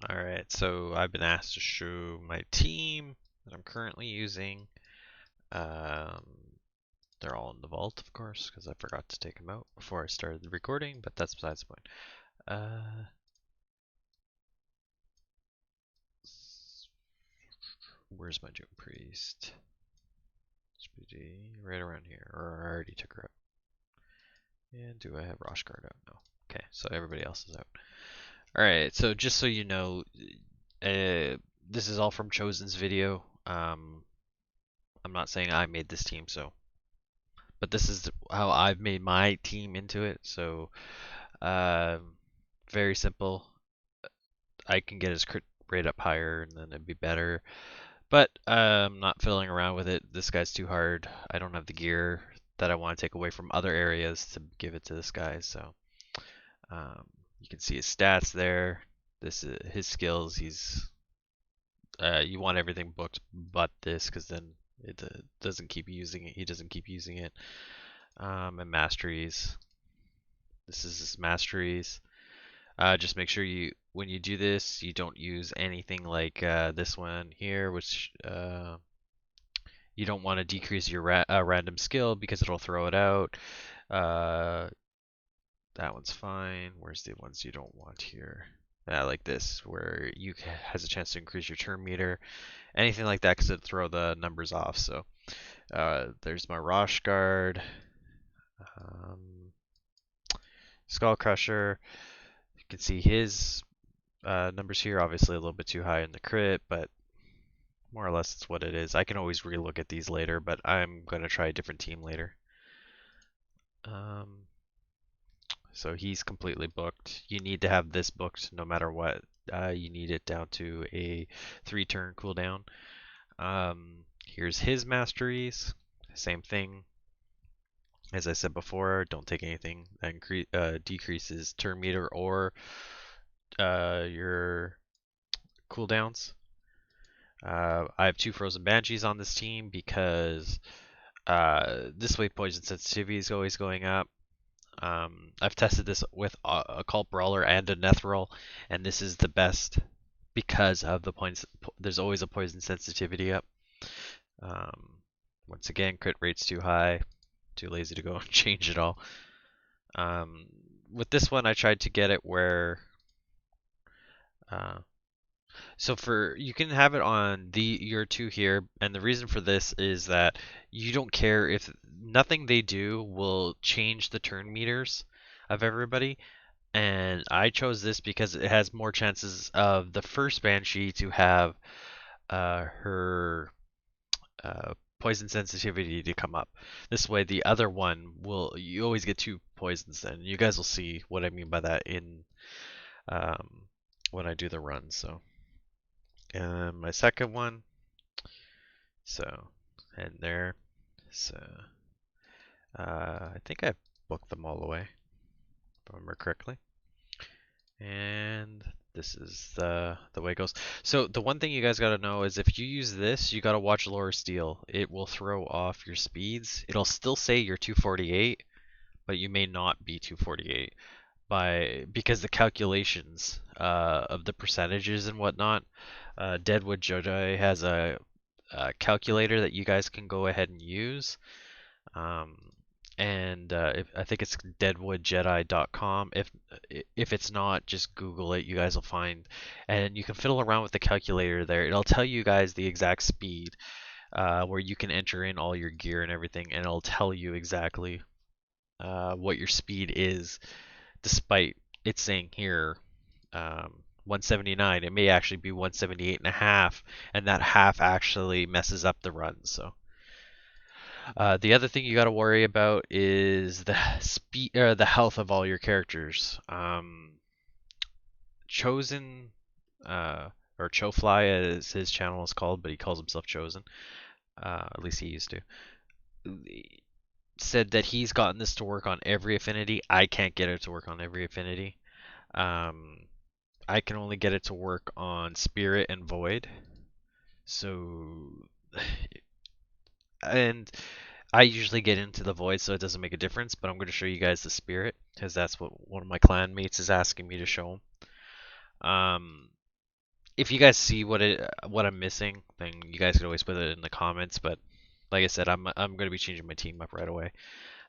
Alright, so I've been asked to show my team that I'm currently using. Um, they're all in the vault, of course, because I forgot to take them out before I started the recording, but that's besides the point. Where's my June Priest? Right around here, or I already took her out. And do I have Roshguard out? No. Okay, so everybody else is out. Alright, so just so you know, this is all from Chosen's video. I'm not saying I made this team, but this is how I've made my team into it. So, um, very simple. I can get his crit rate up higher, and then it'd be better. But I'm not fiddling around with it. This guy's too hard. I don't have the gear that I want to take away from other areas to give it to this guy. So, you can see his stats there. This is his skills. You want everything booked but this, because then it doesn't keep using it. He doesn't keep using it. And masteries. This is his masteries. Just make sure when you do this, you don't use anything like this one here, which you don't want to decrease your random skill because it'll throw it out. Uh, that one's fine. Where's the ones you don't want here? Like this, where you has a chance to increase your turn meter. Anything like that, because it'll throw the numbers off. So there's my Rosh Guard. Um, Skull Crusher. You can see his numbers here, obviously a little bit too high in the crit, but more or less it's what it is. I can always relook at these later, but I'm going to try a different team later. Um, so he's completely booked. You need to have this booked no matter what. You need it down to a 3-turn cooldown. Here's his masteries. Same thing. As I said before, don't take anything that decreases turn meter or your cooldowns. I have 2 Frozen Banshees on this team because this way poison sensitivity is always going up. I've tested this with a Cult Brawler and a Nethril, and this is the best because of the points. There's always a poison sensitivity up. Once again, crit rate's too high. Too lazy to go and change it all. With this one, I tried to get it where uh, so you can have it on your 2 here, and the reason for this is that you don't care if nothing they do will change the turn meters of everybody. And I chose this because it has more chances of the first Banshee to have her poison sensitivity to come up. This way, the other one you always get 2 poisons. Then you guys will see what I mean by that in um, when I do the run. So. And my second one, so, and there, so, I think I booked them all away, if I remember correctly. And this is the way it goes. So the one thing you guys gotta know is if you use this, you gotta watch Lower Steel. It will throw off your speeds. It'll still say you're 248, but you may not be 248 because the calculations of the percentages and whatnot. Deadwood Jedi has a calculator that you guys can go ahead and use. Um, and I think it's deadwoodjedi.com. If it's not, just Google it. You guys will find, and you can fiddle around with the calculator there. It'll tell you guys the exact speed where you can enter in all your gear and everything, and it'll tell you exactly what your speed is, despite it saying here 179. It may actually be 178 and a half, and that half actually messes up the run. So the other thing you got to worry about is the speed or the health of all your characters. Chosen or Chofly as his channel is called, but he calls himself Chosen. At least he used to. Said that he's gotten this to work on every affinity. I can't get it to work on every affinity. I can only get it to work on Spirit and Void. So, and I usually get into the Void, so it doesn't make a difference. But I'm going to show you guys the Spirit because that's what one of my clan mates is asking me to show him. if you guys see what I'm missing, then you guys can always put it in the comments. But like I said, I'm gonna be changing my team up right away.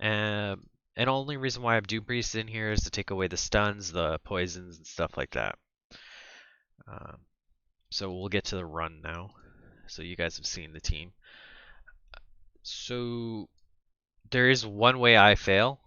And only reason why I have Doom Priest in here is to take away the stuns, the poisons, and stuff like that. Um, so we'll get to the run now. So you guys have seen the team. So there is one way I fail,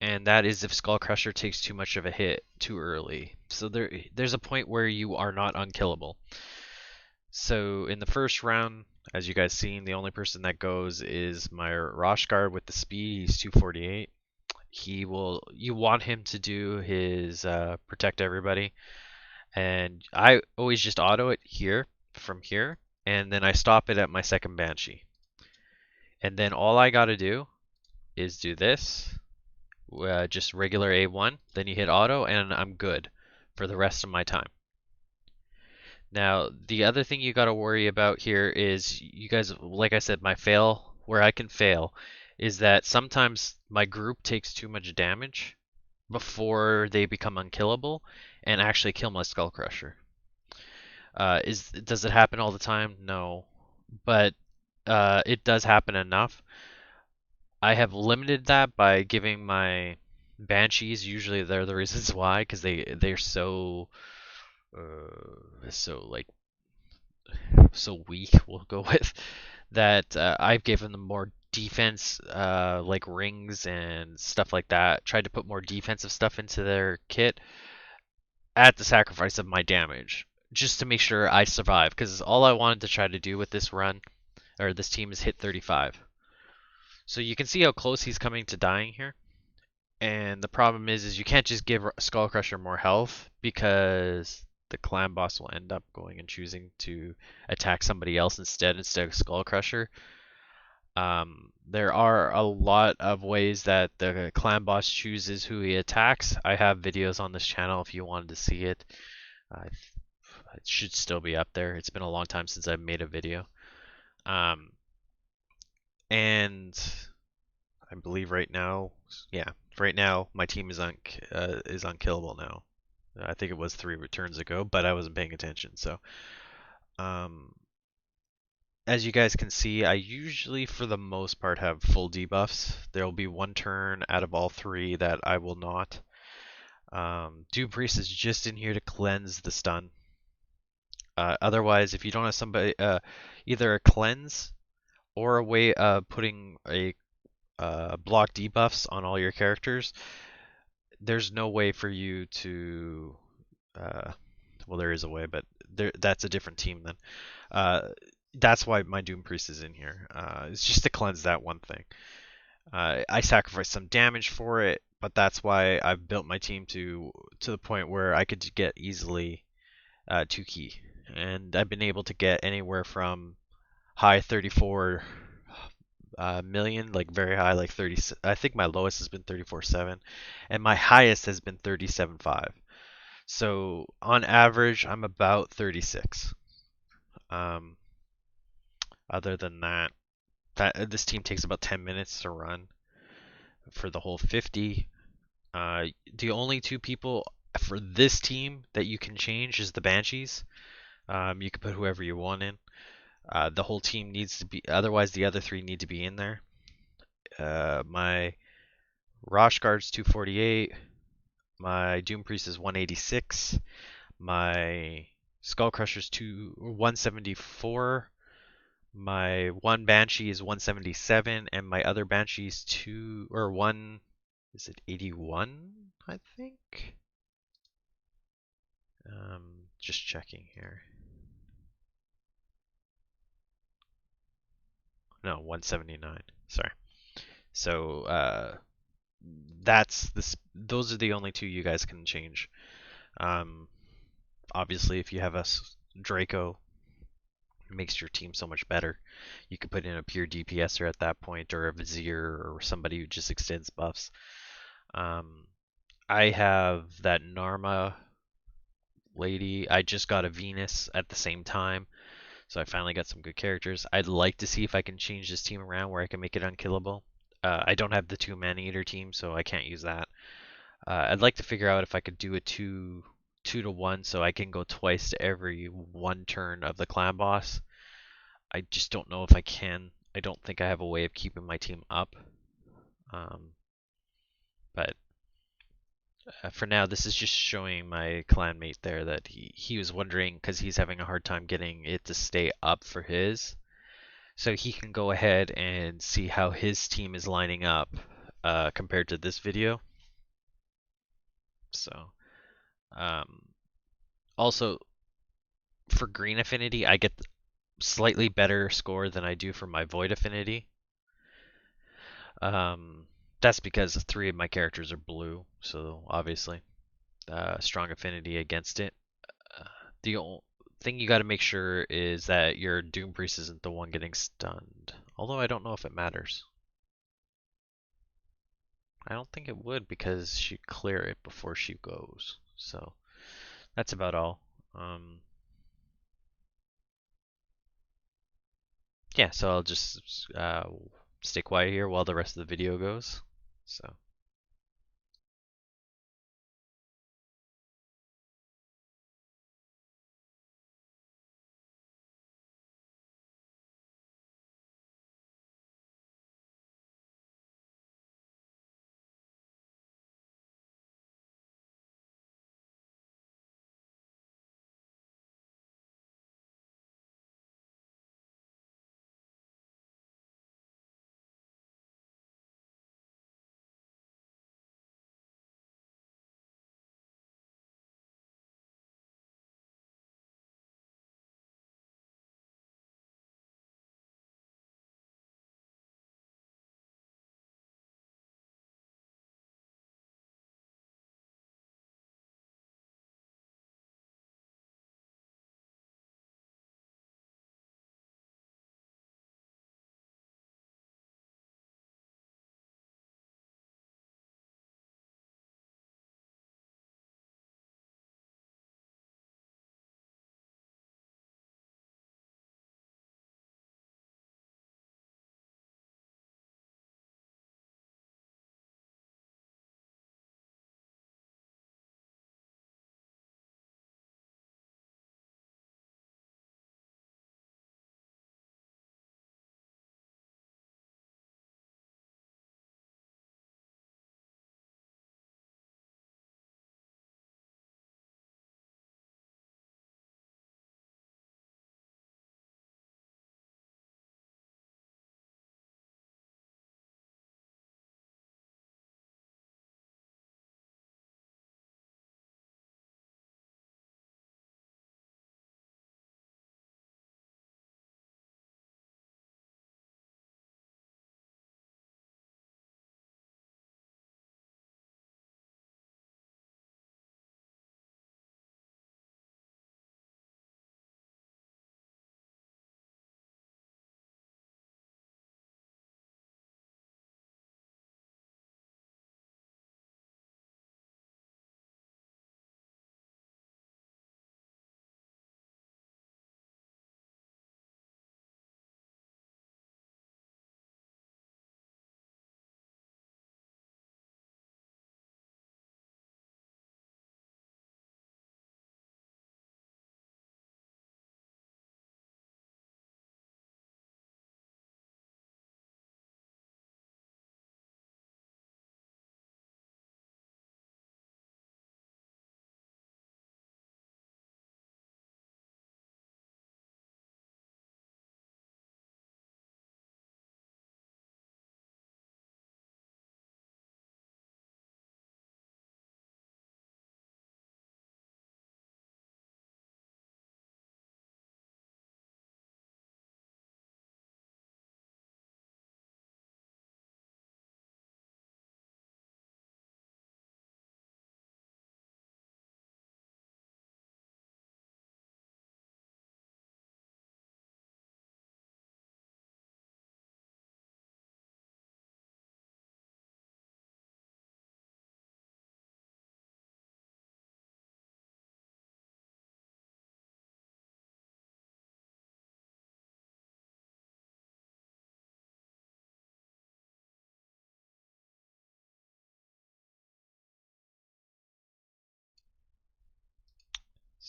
and that is if Skull Crusher takes too much of a hit too early. So there's a point where you are not unkillable. So in the first round, as you guys seen, the only person that goes is my Roshguard with the speed. He's 248. You want him to do his protect everybody, and I always just auto it here from here, and then I stop it at my second Banshee. And then all I gotta do is do this, just regular A1, then you hit auto, and I'm good for the rest of my time. Now, the other thing you got to worry about here is you guys, like I said, my fail, where I can fail, is that sometimes my group takes too much damage before they become unkillable and actually kill my Skull Crusher. Does it happen all the time? No, but it does happen enough. I have limited that by giving my Banshees. Usually, they're the reasons why, because they're so like so weak. We'll go with that. I've given them more defense, like rings and stuff like that. Tried to put more defensive stuff into their kit at the sacrifice of my damage, just to make sure I survive. Because all I wanted to try to do with this run or this team is hit 35. So you can see how close he's coming to dying here. And the problem is you can't just give Skullcrusher more health because the clan boss will end up going and choosing to attack somebody else instead of Skullcrusher. There are a lot of ways that the clan boss chooses who he attacks. I have videos on this channel if you wanted to see it. Uh, it should still be up there. It's been a long time since I've made a video. Um, and I believe right now, yeah, right now my team is unkillable now. I think it was 3 returns ago, but I wasn't paying attention. So, um, as you guys can see, I usually, for the most part, have full debuffs. There will be one turn out of all 3 that I will not. Doom Priest is just in here to cleanse the stun. Otherwise, if you don't have somebody, either a cleanse or a way of putting a block debuffs on all your characters, there's no way for you to. Well, there is a way, but that's a different team then. That's why my Doom Priest is in here. It's just to cleanse that one thing. I sacrificed some damage for it, but that's why I've built my team to the point where I could get easily 2 key, and I've been able to get anywhere from high 34 million, like very high, like 30. I think my lowest has been 34.7, and my highest has been 37.5. So on average, I'm about 36. Um, Other than that, this team takes about 10 minutes to run for the whole 50. The only 2 people for this team that you can change is the Banshees. You can put whoever you want in. The whole team needs to be, otherwise the other 3 need to be in there. My Roshguard's 248. My Doom Priest is 186. My Skullcrusher's 174. My one Banshee is 177, and my other Banshee's 1. Is it 81? I think. Just checking here. No, 179. Sorry. So those are the only 2 you guys can change. Obviously, if you have a Draco, it makes your team so much better. You could put in a pure DPSer at that point, or a Vizier, or somebody who just extends buffs. I have that Narma lady. I just got a Venus at the same time, so I finally got some good characters. I'd like to see if I can change this team around where I can make it unkillable. I don't have the 2 Man-Eater team, so I can't use that. I'd like to figure out if I could do a 2 2 to 1, so I can go twice to every 1 turn of the clan boss. I just don't know if I can. I don't think I have a way of keeping my team up. But for now, this is just showing my clanmate there that he was wondering because he's having a hard time getting it to stay up for his. So he can go ahead and see how his team is lining up compared to this video. So um, also for Green Affinity, I get slightly better score than I do for my Void Affinity. That's because 3 of my characters are blue, so obviously strong affinity against it. The only thing you got to make sure is that your Doom Priest isn't the one getting stunned. Although I don't know if it matters. I don't think it would because she'd clear it before she goes. So that's about all. Yeah, so I'll just stay quiet here while the rest of the video goes. So.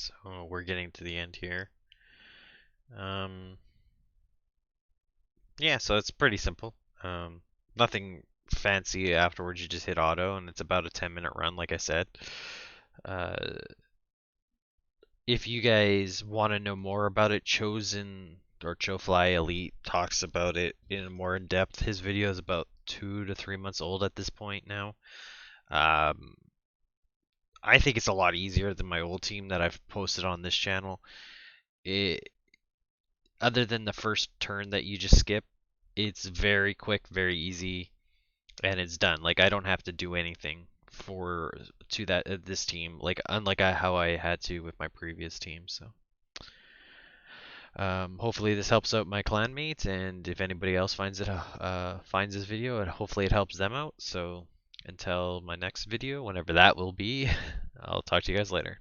So we're getting to the end here. Um, yeah, so it's pretty simple. Nothing fancy afterwards. You just hit auto, and it's about a 10-minute run, like I said. Uh, if you guys want to know more about it, Chosen or Chofly Elite talks about it in more in depth. His video is about 2 to 3 months old at this point now. Um, I think it's a lot easier than my old team that I've posted on this channel. It, other than the first turn that you just skip, it's very quick, very easy, and it's done. Like I don't have to do anything for to that this team, like unlike how I had to with my previous team. So hopefully this helps out my clanmates, and if anybody else finds this video, and hopefully it helps them out. So until my next video, whenever that will be, I'll talk to you guys later.